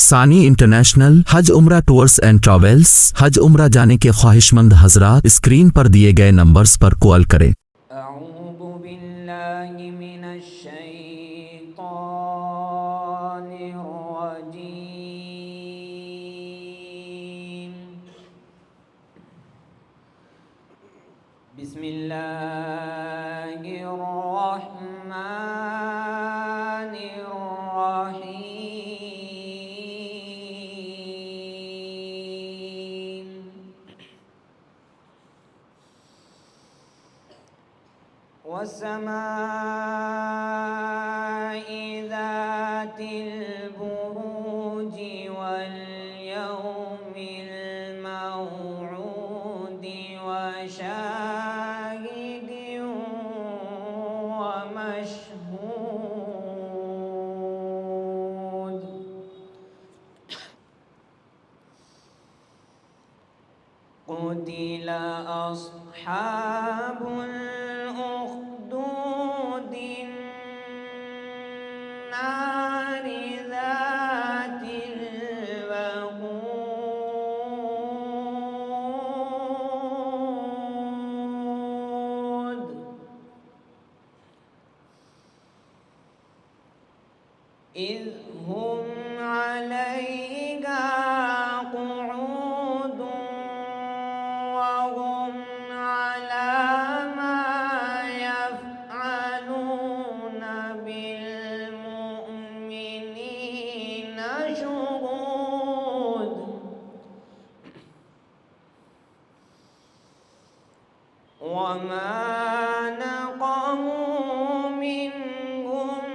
सानी इंटरनेशनल हज उम्रा टूर्स एंड ट्रैवल्स हज उम्रा जाने के ख्वाहिशमंद हजरात स्क्रीन पर दिए गए नंबर्स पर कॉल करें। बिस्मिल्लाहिर्रहमानिर्रहीम। वस्समाइ ज़ातिल बुरूज वल यौमिल मौऊद वशाहिदिन वमशहूद। क़ुतिल अस्हाबुल उख़्दूद नारि ज़ातिल वक़ूद। इज़ हुम अलैहा क़ुऊद वहुम अला मा यफ़अलून बिल मुअमिनीना शुहूद। वमा नक़मू मिनहुम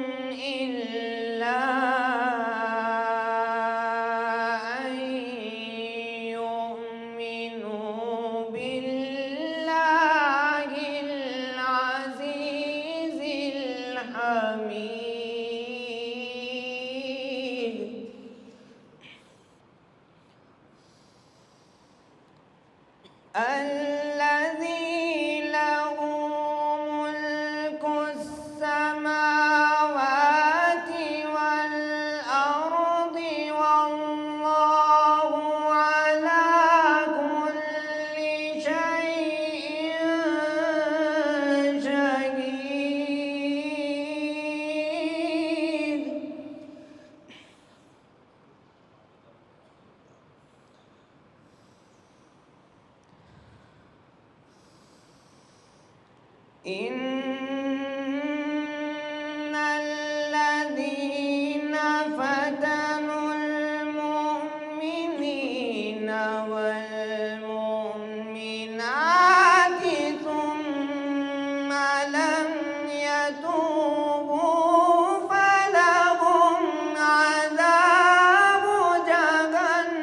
इल्ला अन यु'मिनू बिल्लाहिल अज़ीज़िल हमीद। الذي له ملك السماوات والأرض والله على كل شيء شهيد. إن الذين فتنوا المؤمنين والمؤمنات ثم لم يتوبوا فلهم عذاب جهنم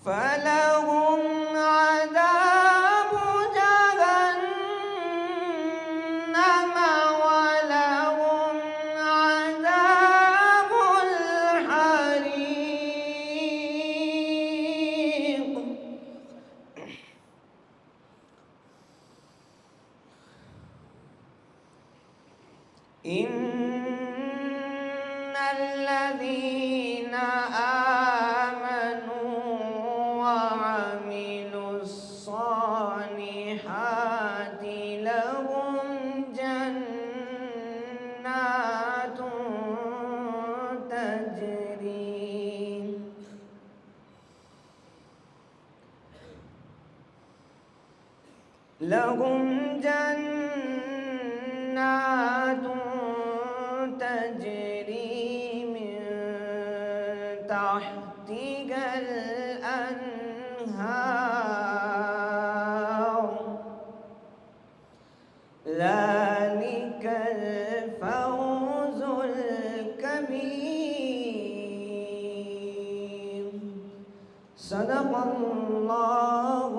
فلهم عذاب جهنم ولهم عذاب الحريق. إن الذين آمنوا وعملوا الصالحات لهم جنات تجري لهم جنات تجري من تحتها الأنهار ذلك الفوز الكبير. صدق الله